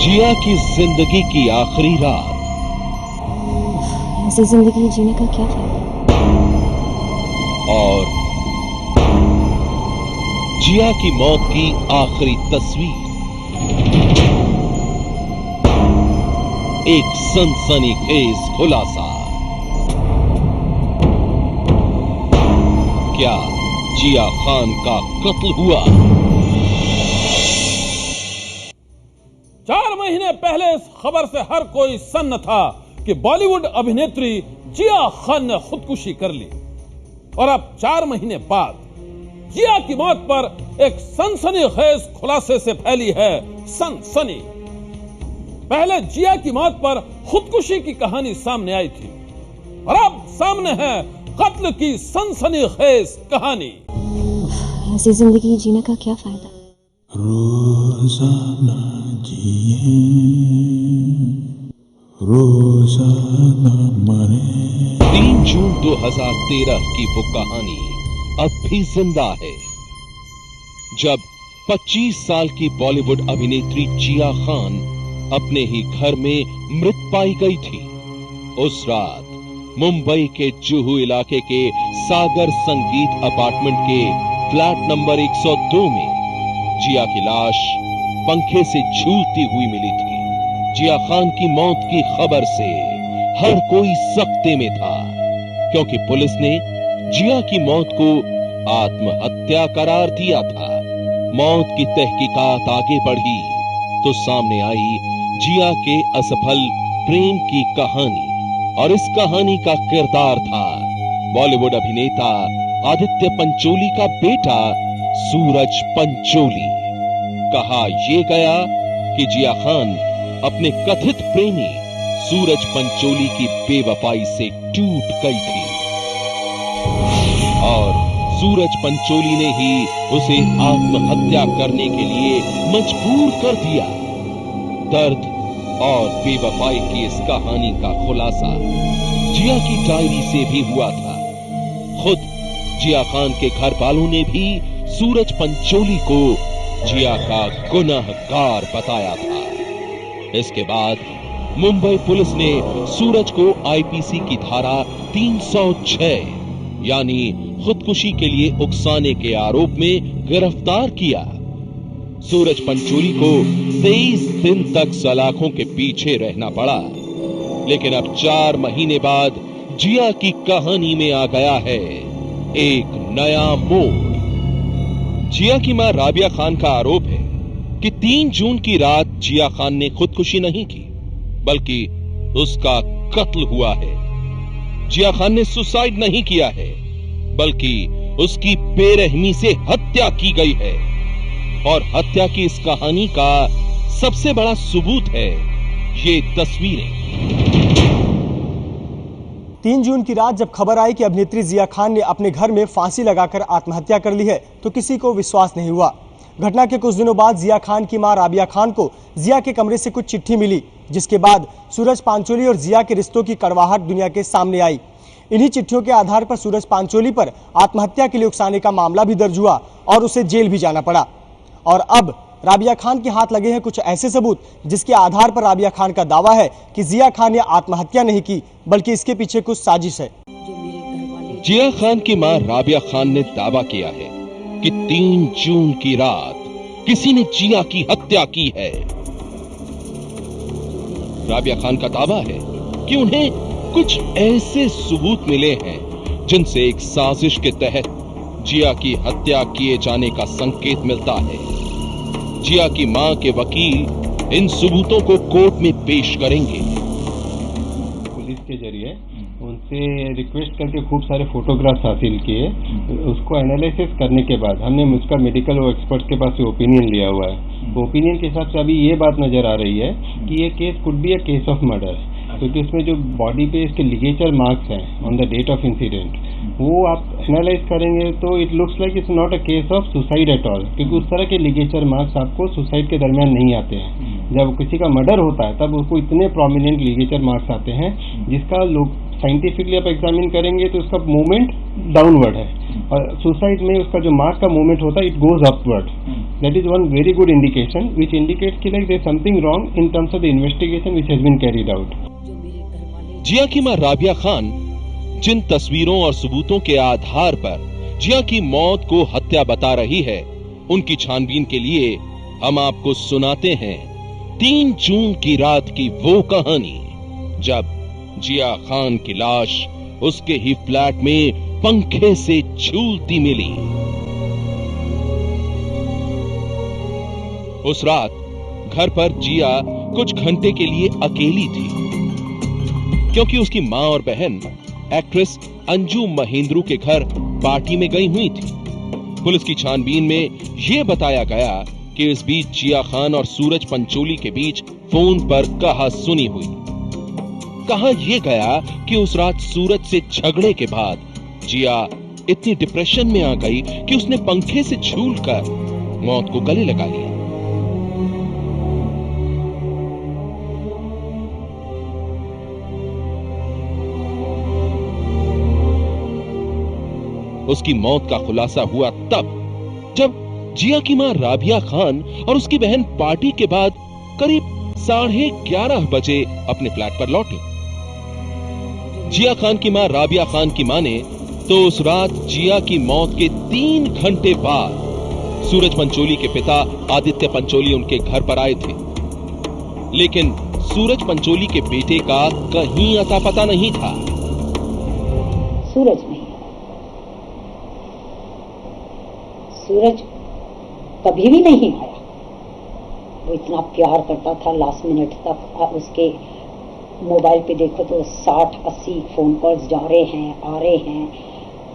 जिया की जिंदगी की आखिरी रात। ऐसी जिंदगी जीने का क्या फायदा। और जिया की मौत की आखिरी तस्वीर। एक सनसनीखेज खुलासा। क्या जिया खान का कत्ल हुआ? 4 महीने पहले इस खबर से हर कोई सन्न था कि बॉलीवुड अभिनेत्री जिया खान ने खुदकुशी कर ली। और अब 4 महीने बाद जिया की मौत पर एक सनसनीखेज खुलासे से फैली है सनसनी। पहले जिया की मौत पर खुदकुशी की कहानी सामने आई थी और अब सामने है कत्ल की सनसनीखेज कहानी। ऐसी जिंदगी जीने का क्या फायदा। रोजाना जिए रोजाना मरे। 3 जून 2013 की वो कहानी अब भी जिंदा है, जब 25 साल की बॉलीवुड अभिनेत्री जिया खान अपने ही घर में मृत पाई गई थी। उस रात मुंबई के जुहू इलाके के सागर संगीत अपार्टमेंट के फ्लैट नंबर 102 में जिया की लाश पंखे से झूलती हुई मिली थी। जिया खान की मौत की खबर से हर कोई सकते में था, क्योंकि पुलिस ने जिया की मौत को आत्महत्या करार दिया था। मौत की तहकीकात आगे बढ़ी तो सामने आई जिया के असफल प्रेम की कहानी, और इस कहानी का किरदार था बॉलीवुड अभिनेता आदित्य पंचोली का बेटा सूरज पंचोली। कहा यह गया कि जिया खान अपने कथित प्रेमी सूरज पंचोली की बेवफाई से टूट गई थी और सूरज पंचोली ने ही उसे आत्महत्या करने के लिए मजबूर कर दिया। दर्द और बेवफाई की इस कहानी का खुलासा जिया की डायरी से भी हुआ था। खुद जिया खान के घर वालों ने भी सूरज पंचोली को जिया का गुनहगार बताया था। इसके बाद मुंबई पुलिस ने सूरज को आईपीसी की धारा 306 यानी खुदकुशी के लिए उकसाने के आरोप में गिरफ्तार किया। सूरज पंचोली को 23 दिन तक सलाखों के पीछे रहना पड़ा, लेकिन अब 4 महीने बाद जिया की कहानी में आ गया है एक नया मोड़। जिया की मां राबिया खान का आरोप है कि 3 जून की रात जिया खान ने खुदकुशी नहीं की, बल्कि उसका कत्ल हुआ है। जिया खान ने सुसाइड नहीं किया है, बल्कि उसकी बेरहमी से हत्या की गई है। और हत्या की इस कहानी का सबसे बड़ा सबूत है ये तस्वीरें। 3 जून की रात जब खबर आई कि अभिनेत्री जिया खान ने अपने घर में फांसी लगाकर आत्महत्या कर ली है तो किसी को विश्वास नहीं हुआ। घटना के कुछ दिनों बाद जिया खान की मां राबिया खान को जिया के कमरे से कुछ चिट्ठी मिली, जिसके बाद सूरज पांचोली और जिया के रिश्तों की कड़वाहट दुनिया के सामने आई। इन्हीं चिट्ठियों के आधार पर सूरज पांचोली पर आत्महत्या के लिए उकसाने का मामला भी दर्ज हुआ और उसे जेल भी जाना पड़ा। और अब राबिया खान के हाथ लगे हैं कुछ ऐसे सबूत जिसके आधार पर राबिया खान का दावा है कि जिया खान ने आत्महत्या नहीं की, बल्कि इसके पीछे कुछ साजिश है। जिया खान की मां राबिया खान ने दावा किया है कि 3 जून की रात किसी ने जिया की हत्या की है। राबिया खान का दावा है कि उन्हें कुछ ऐसे सबूत मिले हैं जिनसे एक साजिश के तहत जिया की हत्या किए जाने का संकेत मिलता है। जिया की मां के वकील इन सबूतों को कोर्ट में पेश करेंगे। पुलिस के जरिए उनसे रिक्वेस्ट करके खूब सारे फोटोग्राफ्स हासिल किए। उसको एनालिसिस करने के बाद हमने उसका मेडिकल और एक्सपर्ट्स के पास से ओपिनियन लिया हुआ है। ओपिनियन के हिसाब से अभी ये बात नजर आ रही है कि ये case could be a case of murder, क्योंकि इसमें जो बॉडी पे इसके लिगेचर मार्क्स हैं on the date of incident, वो आप एनालाइज करेंगे तो it looks like it's not a case of suicide at all, क्योंकि उस तरह के लिगेचर मार्क्स आपको सुसाइड के दरमियान नहीं आते हैं। जब किसी का मर्डर होता है तब उसको इतने प्रोमिनेंट लिगेचर मार्क्स आते हैं जिसका लोग साइंटिफिकली आप एग्जामिन करेंगे तो उसका मूवमेंट डाउनवर्ड है, और सुसाइड में उसका जो मार्क का मूवमेंट होता है it goes upward. That is one very good indication which indicates कि like there something wrong in terms of the investigation which has been carried out. Jiah की मां राबिया खान जिन तस्वीरों और सबूतों के आधार पर जिया की मौत को हत्या बता रही है, उनकी छानबीन के लिए हम आपको सुनाते हैं 3 जून की रात की वो कहानी जब जिया खान की लाश उसके ही फ्लैट में पंखे से झूलती मिली. उस रात घर पर जिया कुछ घंटे के लिए अकेली थी, क्योंकि उसकी मां और बहन एक्ट्रेस अंजू महेंद्रू के घर पार्टी में गई हुई थी. पुलिस की छानबीन में यह बताया गया कि इस बीच जिया खान और सूरज पंचोली के बीच फोन पर कहा सुनी हुई. कहा यह गया कि उस रात सूरज से झगड़े के बाद जिया इतनी डिप्रेशन में आ गई कि उसने पंखे से झूलकर मौत को गले लगा लिया. उसकी मौत का खुलासा हुआ तब जब जिया की मां राबिया खान और उसकी बहन पार्टी के बाद करीब 11:30 बजे अपने फ्लैट पर लौटी. जिया खान की मां राबिया खान की माने तो उस रात जिया की मौत के 3 घंटे बाद सूरज पंचोली के पिता आदित्य पंचोली उनके घर पर आए थे, लेकिन सूरज पंचोली के बेटे का कहीं अता पता नहीं था. सूरज कभी भी नहीं आया. वो इतना प्यार करता था लास्ट मिनट तक. उसके मोबाइल पे देखो तो 60-80 फोन कॉल्स जा रहे हैं, आ रहे हैं,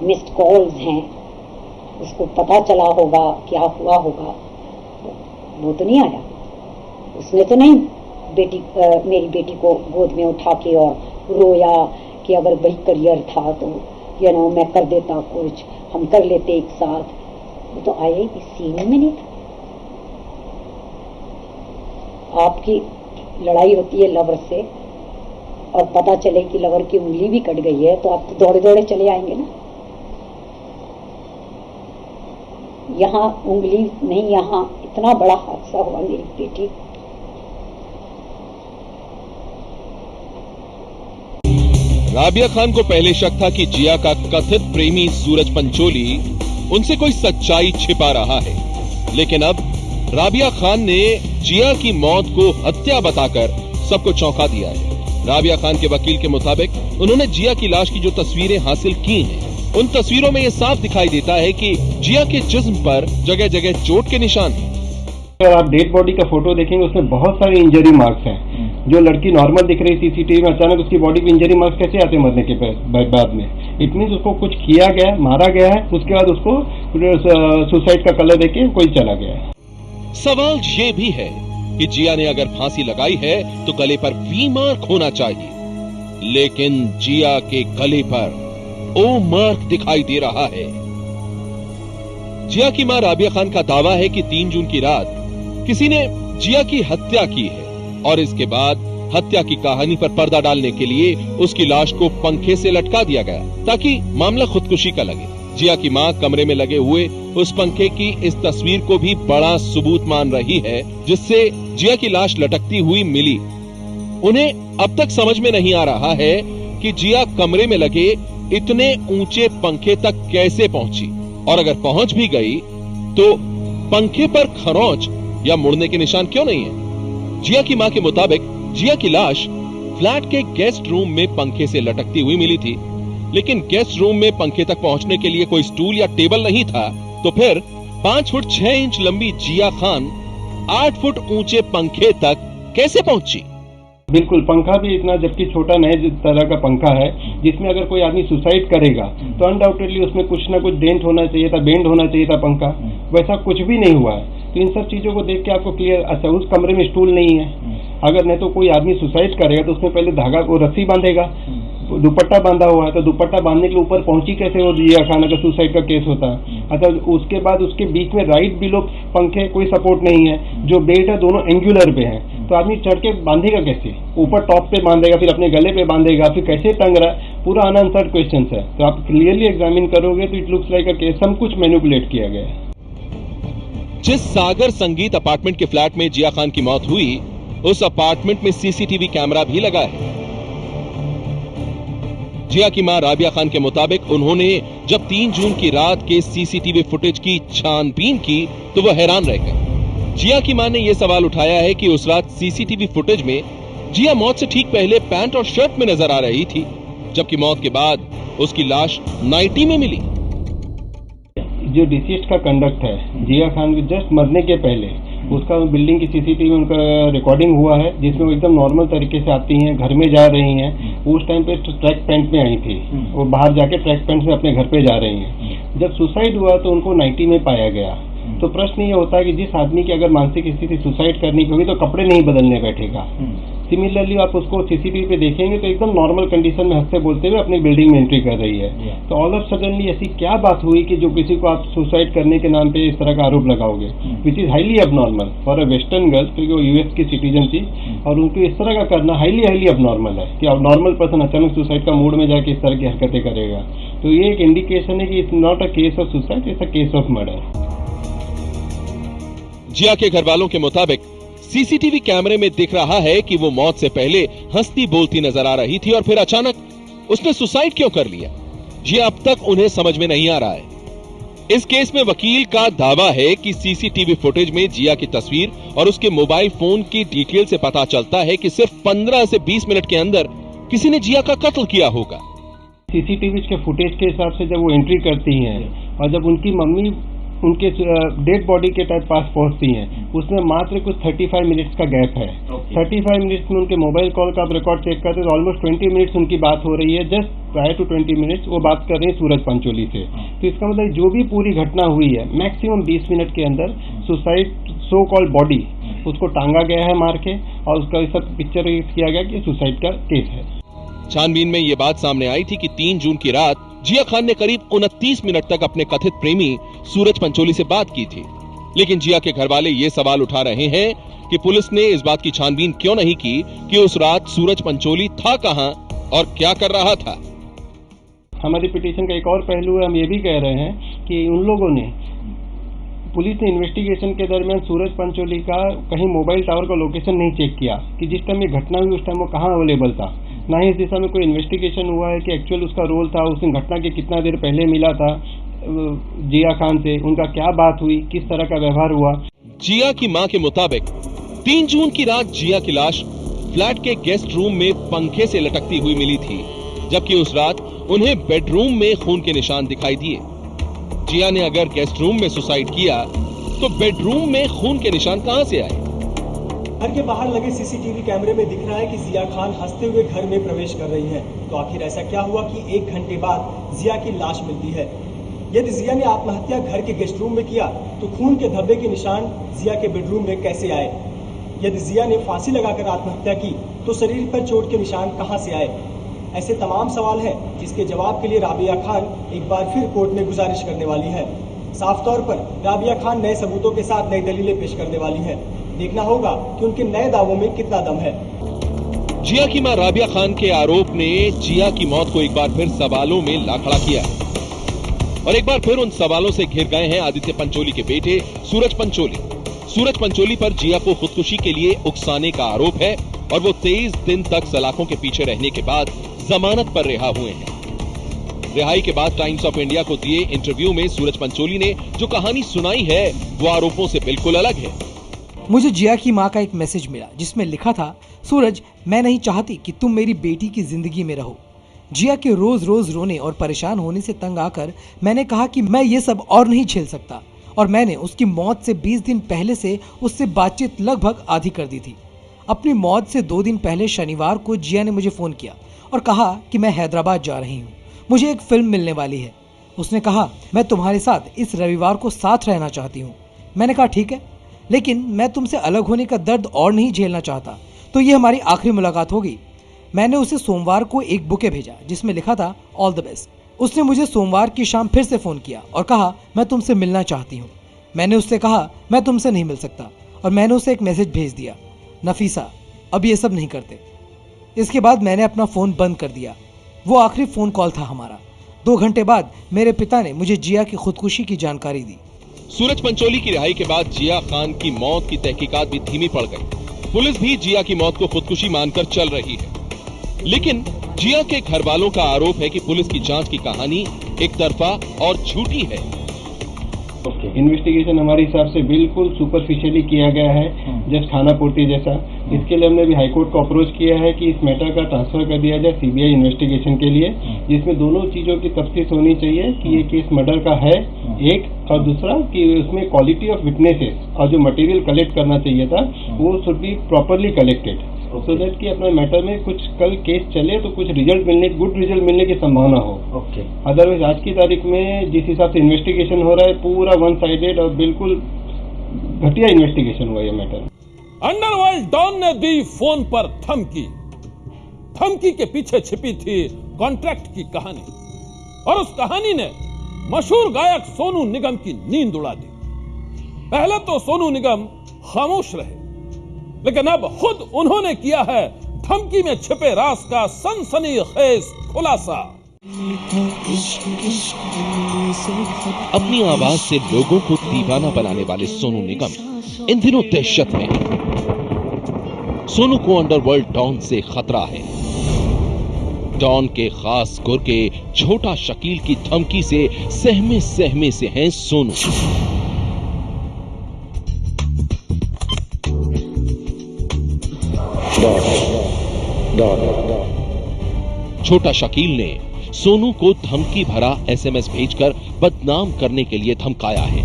मिस्ड कॉल्स हैं. उसको पता चला होगा क्या हुआ होगा, वो तो नहीं आया. उसने तो नहीं मेरी बेटी को गोद में उठा के और रोया कि अगर वही करियर था तो मैं कर देता, कुछ हम कर लेते एक साथ. वो तो आए इस सीन में नहीं था. आपकी लड़ाई होती है लवर से और पता चले कि लवर की उंगली भी कट गई है तो आप तो दौड़े दौड़े चले आएंगे ना. यहाँ उंगली नहीं, यहाँ इतना बड़ा हादसा हुआ. मेरी बेटी राबिया खान को पहले शक था कि जिया का कथित प्रेमी सूरज पंचोली उनसे कोई सच्चाई छिपा रहा है, लेकिन अब राबिया खान ने जिया की मौत को हत्या बताकर सबको चौंका दिया है. राबिया खान के वकील के मुताबिक उन्होंने जिया की लाश की जो तस्वीरें हासिल की हैं, उन तस्वीरों में यह साफ दिखाई देता है कि जिया के जिस्म पर जगह जगह चोट के निशान हैं. अगर आप डेड बॉडी का फोटो देखेंगे उसमें बहुत सारे इंजरी मार्क्स हैं. जो लड़की नॉर्मल दिख रही सीसीटीवी में, अचानक उसकी बॉडी पे इंजरी मार्क्स कैसे आते मरने के बाद में? इट मीन्स उसको कुछ किया गया, मारा गया है, उसके बाद उसको सुसाइड का कलर देके कोई चला गया है. सवाल ये भी है कि जिया ने अगर फांसी लगाई है तो गले पर वी मार्क होना चाहिए, लेकिन जिया के गले पर ओ मार्क दिखाई दे रहा है. जिया की मां राबिया खान का दावा है कि 3 जून की रात किसी ने जिया की हत्या की है और इसके बाद हत्या की कहानी पर पर्दा डालने के लिए उसकी लाश को पंखे से लटका दिया गया ताकि मामला खुदकुशी का लगे. जिया की मां कमरे में लगे हुए उस पंखे की इस तस्वीर को भी बड़ा सबूत मान रही है जिससे जिया की लाश लटकती हुई मिली. उन्हें अब तक समझ में नहीं आ रहा है कि जिया कमरे में लगे इतने ऊंचे पंखे तक कैसे पहुंची, और अगर पहुंच भी गई तो पंखे पर खरोंच या मुड़ने के निशान क्यों नहीं है. जिया की मां के मुताबिक जिया की लाश फ्लैट के गेस्ट रूम में पंखे से लटकती हुई मिली थी, लेकिन गेस्ट रूम में पंखे तक पहुंचने के लिए कोई स्टूल या टेबल नहीं था. तो फिर 5 फुट 6 इंच लंबी जिया खान 8 फुट ऊंचे पंखे तक कैसे पहुंची? बिल्कुल, पंखा भी इतना जबकि छोटा नए तरह का पंखा है जिसमें अगर कोई आदमी सुसाइड करेगा तो अनडाउटेडली उसमें कुछ ना कुछ डेंट होना चाहिए था, बेंड होना चाहिए था पंखा. वैसा कुछ भी नहीं हुआ है. तो इन सब चीजों को देख के आपको क्लियर, अच्छा उस कमरे में स्टूल नहीं है. अगर नहीं तो कोई आदमी सुसाइड करेगा तो उसमें पहले धागा को रस्सी बांधेगा, दुपट्टा बांधा हुआ है तो दुपट्टा बांधने के लिए ऊपर पहुंची कैसे वो जिया खान अगर सुसाइड का केस होता है. अच्छा उसके बाद उसके बीच में राइट बिलो पंखे कोई सपोर्ट नहीं है. जो बेड है दोनों एंगुलर पे है. तो आदमी चढ़ के बांधेगा कैसे? ऊपर टॉप पे बांधेगा, फिर अपने गले पे बांधेगा, फिर कैसे टंग रहा है, पूरा अनआंसर्ड क्वेश्चन है। तो आप क्लियरली एग्जामिन करोगे तो it looks like a case सब कुछ मैनिपुलेट किया गया है। जिस सागर संगीत अपार्टमेंट के फ्लैट में जिया खान की मौत हुई, उस अपार्टमेंट में सीसीटीवी कैमरा भी लगा है। जिया की मां राबिया खान के मुताबिक उन्होंने जब 3 जून की रात के सीसीटीवी फुटेज की छानबीन की तो वह हैरान रह गए। जिया की मां ने यह सवाल उठाया है कि उस रात सीसीटीवी फुटेज में जिया मौत से ठीक पहले पैंट और शर्ट में नजर आ रही थी, जबकि मौत के बाद उसकी लाश नाइटी में मिली। जो डिसीज का कंडक्ट है, जिया खान के जस्ट मरने के पहले उसका बिल्डिंग की सीसीटीवी उनका रिकॉर्डिंग हुआ है, जिसमें वो एकदम नॉर्मल तरीके से आती हैं, घर में जा रही हैं। उस टाइम पे ट्रैक पैंट में आई थी, वो बाहर जाके ट्रैक पैंट से अपने घर पे जा रही हैं। जब सुसाइड हुआ तो उनको नाइटी में पाया गया। तो प्रश्न ये होता है कि जिस आदमी की अगर मानसिक स्थिति सुसाइड करने की होगी तो कपड़े नहीं बदलने बैठेगा। सिमिलरली आप उसको सीसीटीवी पे देखेंगे तो एकदम नॉर्मल कंडीशन में हंसते बोलते हुए अपनी बिल्डिंग में एंट्री कर रही है। तो ऑल ऑफ सडनली ऐसी क्या बात हुई कि जो किसी को आप सुसाइड करने के नाम पे इस तरह का आरोप लगाओगे, which is highly abnormal for a western girl, क्योंकि वो यूएस की सिटीजन थी और उनको इस तरह का करना हाईली अबनॉर्मल है कि अब नॉर्मल पर्सन अचानक सुसाइड का मूड में जाके इस तरह की हरकतें करेगा। तो ये एक इंडिकेशन है कि it's not a case of suicide, it's a case of murder. Jiah के घर वालों के मुताबिक सीसीटीवी कैमरे में दिख रहा है कि वो मौत से पहले हंसती बोलती नजर आ रही थी और फिर अचानक उसने सुसाइड क्यों कर लिया, ये अब तक उन्हें समझ में नहीं आ रहा है। इस केस में वकील का दावा है कि सीसीटीवी फुटेज में जिया की तस्वीर और उसके मोबाइल फोन की डिटेल से पता चलता है कि सिर्फ 15 से 20 मिनट के अंदर किसी ने जिया का कत्ल किया होगा। सीसीटीवी के फुटेज के हिसाब से जब वो एंट्री करती हैं और जब उनकी मम्मी उनके डेड बॉडी के पास पहुंचती हैं, उसमें मात्र कुछ 35 मिनट्स का गैप है। 35 मिनट्स में उनके मोबाइल कॉल का आप रिकॉर्ड चेक करते तो ऑलमोस्ट 20 मिनट्स उनकी बात हो रही है। जस्ट प्रायर टू 20 मिनट्स वो बात कर रही है सूरज पंचोली से। तो इसका मतलब जो भी पूरी घटना हुई है मैक्सिमम 20 मिनट के अंदर सुसाइड सो कॉल्ड बॉडी उसको टांगा गया है मार के, और उसका सब पिक्चर किया गया कि सुसाइड का केस है। छानबीन में ये बात सामने आई थी कि 3 जून की रात जिया खान ने करीब 29 मिनट तक अपने कथित प्रेमी सूरज पंचोली से बात की थी। लेकिन जिया के घर वाले ये सवाल उठा रहे हैं कि पुलिस ने इस बात की छानबीन क्यों नहीं की कि उस रात सूरज पंचोली था कहां और क्या कर रहा था। हमारी पिटीशन का एक और पहलू है, हम ये भी कह रहे हैं कि उन लोगों ने, पुलिस ने इन्वेस्टिगेशन के दरमियान सूरज पंचोली का कहीं मोबाइल टावर का लोकेशन नहीं चेक किया कि जिस टाइम ये घटना हुई उस टाइम वो कहाँ अवेलेबल था। ना ही इस दिशा में कोई इन्वेस्टिगेशन हुआ है कि एक्चुअल उसका रोल था, उस दिन घटना के कितना देर पहले मिला था जिया खान से, उनका क्या बात हुई, किस तरह का व्यवहार हुआ। जिया की मां के मुताबिक 3 जून की रात जिया की लाश फ्लैट के गेस्ट रूम में पंखे से लटकती हुई मिली थी, जबकि उस रात उन्हें बेडरूम में खून के निशान दिखाई दिए। जिया ने अगर गेस्ट रूम में सुसाइड किया तो बेडरूम में खून के निशान कहां से आए। घर के बाहर लगे सीसीटीवी कैमरे में दिख रहा है कि जिया खान हंसते हुए घर में प्रवेश कर रही है। तो आखिर ऐसा क्या हुआ कि 1 घंटे बाद जिया की लाश मिलती है। यदि जिया ने आत्महत्या घर के गेस्ट रूम में किया तो खून के धब्बे के निशान जिया के बेडरूम में कैसे आए। यदि जिया ने फांसी लगाकर आत्महत्या की तो शरीर पर चोट के निशान कहां से आए। ऐसे तमाम सवाल हैं जिसके जवाब के लिए राबिया खान एक बार फिर कोर्ट में गुजारिश करने वाली है। साफ तौर पर राबिया खान नए सबूतों के साथ नई दलीलें पेश करने वाली है। देखना होगा कि उनके नए दावों में कितना दम है। जिया की मां राबिया खान के आरोप ने जिया की मौत को एक बार फिर सवालों में ला खड़ा किया और एक बार फिर उन सवालों से घिर गए हैं आदित्य पंचोली के बेटे सूरज पंचोली। सूरज पंचोली पर जिया को खुदकुशी के लिए उकसाने का आरोप है और वो 23 दिन तक सलाखों के पीछे रहने के बाद जमानत पर रिहा हुए हैं। रिहाई के बाद टाइम्स ऑफ इंडिया को दिए इंटरव्यू में सूरज पंचोली ने जो कहानी सुनाई है वो आरोपों से बिल्कुल अलग है। मुझे जिया की मां का एक मैसेज मिला जिसमें लिखा था, सूरज मैं नहीं चाहती कि तुम मेरी बेटी की जिंदगी में रहो। जिया के रोज रोज रोने और परेशान होने से तंग आकर मैंने कहा कि मैं ये सब और नहीं झेल सकता और मैंने उसकी मौत से 20 दिन पहले से उससे बातचीत लगभग आधी कर दी थी। अपनी मौत से 2 दिन पहले शनिवार को जिया ने मुझे फोन किया और कहा कि मैं हैदराबाद जा रही हूँ, मुझे एक फिल्म मिलने वाली है। उसने कहा मैं तुम्हारे साथ इस रविवार को साथ रहना चाहती हूँ। मैंने कहा ठीक है, लेकिन मैं तुमसे अलग होने का दर्द और नहीं झेलना चाहता, तो ये हमारी आखिरी मुलाकात होगी। मैंने उसे सोमवार को एक बुके भेजा जिसमें लिखा था ऑल द बेस्ट। उसने मुझे सोमवार की शाम फिर से फोन किया और कहा मैं तुमसे मिलना चाहती हूँ। मैंने उससे कहा मैं तुमसे नहीं मिल सकता और मैंने उसे एक मैसेज भेज दिया। नफीसा, अब ये सब नहीं करते। इसके बाद मैंने अपना फोन बंद कर दिया। वो आखिरी फोन कॉल था हमारा। 2 घंटे बाद मेरे पिता ने मुझे जिया की खुदकुशी की जानकारी दी। सूरज पंचोली की रिहाई के बाद जिया खान की मौत की तहकीकात भी धीमी पड़ गई। पुलिस भी जिया की मौत को खुदकुशी मानकर चल रही है, लेकिन जिया के घर वालों का आरोप है कि पुलिस की जांच की कहानी एक तरफा और झूठी है। इन्वेस्टिगेशन हमारे हिसाब से बिल्कुल सुपरफिशियली किया गया है, जस्ट खाना पूर्ति जैसा। इसके लिए हमने भी हाईकोर्ट को अप्रोच किया है कि इस मैटर का ट्रांसफर कर दिया जाए सीबीआई इन्वेस्टिगेशन के लिए, जिसमें दोनों चीजों की तफ्तीश होनी चाहिए कि ये केस मर्डर का है एक, और दूसरा कि उसमें क्वालिटी ऑफ विटनेसेस और जो मटेरियल कलेक्ट करना चाहिए था वो should be properly collected, so that कि अपने मैटर में कुछ कल केस चले तो कुछ रिजल्ट मिलने, गुड रिजल्ट मिलने की संभावना हो। अदरवाइज आज की तारीख में जिस हिसाब से इन्वेस्टिगेशन हो रहा है पूरा वन साइडेड और बिल्कुल घटिया इन्वेस्टिगेशन हुआ ये मैटर। अंडरवर्ल्ड डॉन ने दी फोन पर धमकी। धमकी के पीछे छिपी थी कॉन्ट्रैक्ट की कहानी, और उस कहानी ने मशहूर गायक सोनू निगम की नींद उड़ा दी। पहले तो सोनू निगम खामोश रहे, लेकिन अब खुद उन्होंने किया है धमकी में छिपे राज का सनसनीखेज खुलासा। अपनी आवाज से लोगों को दीवाना बनाने वाले सोनू निगम इन दिनों दहशत में है। सोनू को अंडरवर्ल्ड डॉन से खतरा है। डॉन के खास गुर्गे छोटा शकील की धमकी से सहमे से हैं सोनू। छोटा शकील ने सोनू को धमकी भरा एसएमएस भेजकर बदनाम करने के लिए धमकाया है,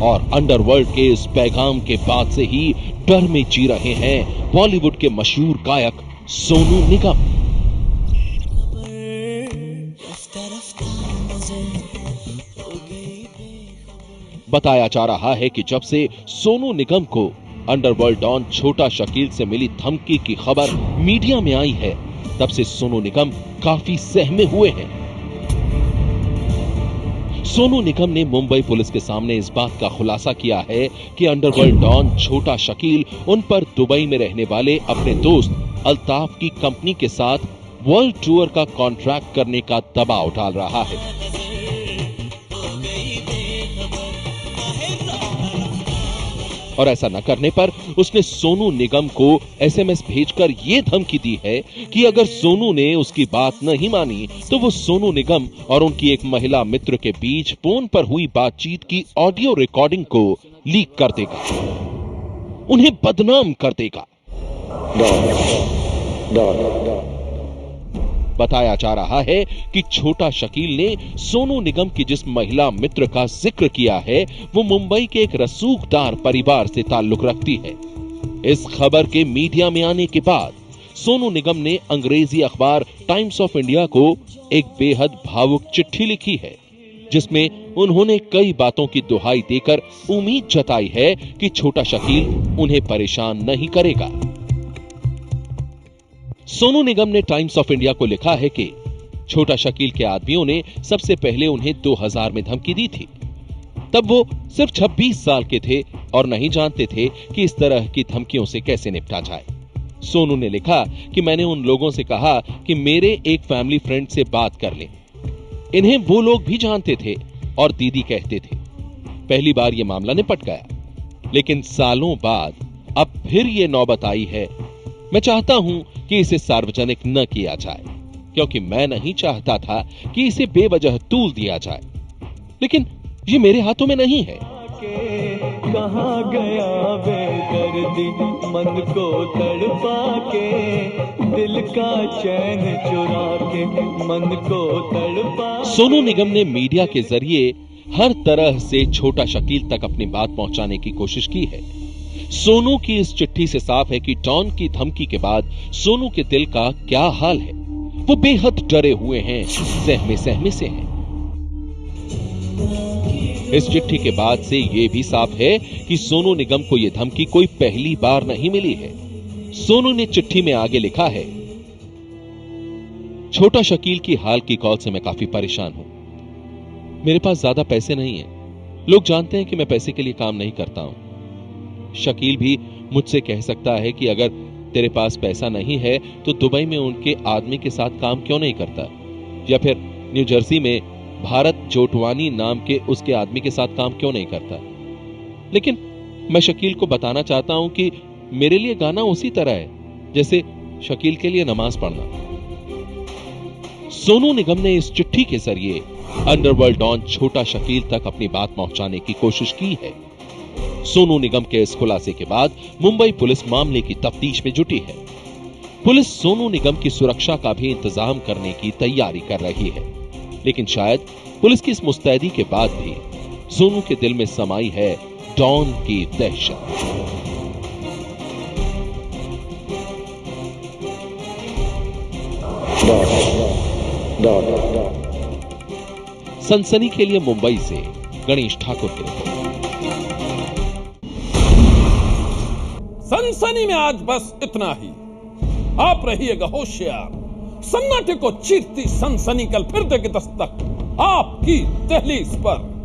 और अंडरवर्ल्ड के इस पैगाम के बाद से ही डर में जी रहे हैं बॉलीवुड के मशहूर गायक सोनू निगम। बताया जा रहा है कि जब से सोनू निगम को अंडरवर्ल्ड डॉन छोटा शकील से मिली धमकी की खबर मीडिया में आई है, तब से सोनू निगम काफी सहमे हुए हैं। सोनू निगम ने मुंबई पुलिस के सामने इस बात का खुलासा किया है कि अंडरवर्ल्ड डॉन छोटा शकील उन पर दुबई में रहने वाले अपने दोस्त अल्ताफ की कंपनी के साथ वर्ल्ड टूर का कॉन्ट्रैक्ट करने का दबाव डाल रहा है। और ऐसा न करने पर उसने सोनू निगम को एसएमएस भेजकर यह धमकी दी है कि अगर सोनू ने उसकी बात नहीं मानी तो वो सोनू निगम और उनकी एक महिला मित्र के बीच फोन पर हुई बातचीत की ऑडियो रिकॉर्डिंग को लीक कर देगा, उन्हें बदनाम कर देगा। बताया जा रहा है कि छोटा शकील ने सोनू निगम की जिस महिला मित्र का जिक्र किया है वो मुंबई के एक रसूखदार परिवार से ताल्लुक रखती है। इस खबर के मीडिया में आने के बाद सोनू निगम ने अंग्रेजी अखबार टाइम्स ऑफ इंडिया को एक बेहद भावुक चिट्ठी लिखी है, जिसमें उन्होंने कई बातों की दुहाई देकर उम्मीद जताई है कि छोटा शकील उन्हें परेशान नहीं करेगा। सोनू निगम ने टाइम्स ऑफ इंडिया को लिखा है कि छोटा शकील के आदमियों ने सबसे पहले उन्हें 2000 में धमकी दी थी। तब वो सिर्फ 26 साल के थे और नहीं जानते थे कि इस तरह की धमकियों से कैसे निपटा जाए। सोनू ने लिखा कि मैंने उन लोगों से कहा कि मेरे एक फैमिली फ्रेंड से बात कर लें। इन्हें वो लोग भी जानते थे और दीदी कहते थे। पहली बार ये मामला निपट गया, लेकिन सालों बाद अब फिर ये नौबत आई है। मैं चाहता हूं कि इसे सार्वजनिक न किया जाए, क्योंकि मैं नहीं चाहता था कि इसे बेवजह तूल दिया जाए, लेकिन ये मेरे हाथों में नहीं है। कहाँ गया बेदर्दी मन को तड़पा के, दिल का चैन चुरा के मन को तड़पा। सोनू निगम ने मीडिया के जरिए हर तरह से छोटा शकील तक अपनी बात पहुंचाने की कोशिश की है। सोनू की इस चिट्ठी से साफ है कि डॉन की धमकी के बाद सोनू के दिल का क्या हाल है। वो बेहद डरे हुए हैं, सहमे से हैं। इस चिट्ठी के बाद से यह भी साफ है कि सोनू निगम को यह धमकी कोई पहली बार नहीं मिली है। सोनू ने चिट्ठी में आगे लिखा है, छोटा शकील की हाल की कॉल से मैं काफी परेशान हूं। मेरे पास ज्यादा पैसे नहीं है। लोग जानते हैं कि मैं पैसे के लिए काम नहीं करता हूं। शकील भी मुझसे कह सकता है कि अगर तेरे पास पैसा नहीं है तो दुबई में उनके आदमी के साथ काम क्यों नहीं करता, या फिर न्यू जर्सी में भारत जोटवानी नाम के उसके आदमी के साथ काम क्यों नहीं करता। लेकिन मैं शकील को बताना चाहता हूं कि मेरे लिए गाना उसी तरह है जैसे शकील के लिए नमाज पढ़ना। सोनू निगम ने इस चिट्ठी के जरिए अंडरवर्ल्ड डॉन छोटा शकील तक अपनी बात पहुंचाने की कोशिश की है। सोनू निगम के इस खुलासे के बाद मुंबई पुलिस मामले की तफ्तीश में जुटी है। पुलिस सोनू निगम की सुरक्षा का भी इंतजाम करने की तैयारी कर रही है, लेकिन शायद पुलिस की इस मुस्तैदी के बाद भी सोनू के दिल में समाई है डॉन की दहशत। सनसनी के लिए मुंबई से गणेश ठाकुर की रिपोर्ट। सनसनी में आज बस इतना ही। आप रहिएगा होशियार। सन्नाटे को चीरती सनसनी कल फिर देगी दस्तक आपकी दहलीज पर।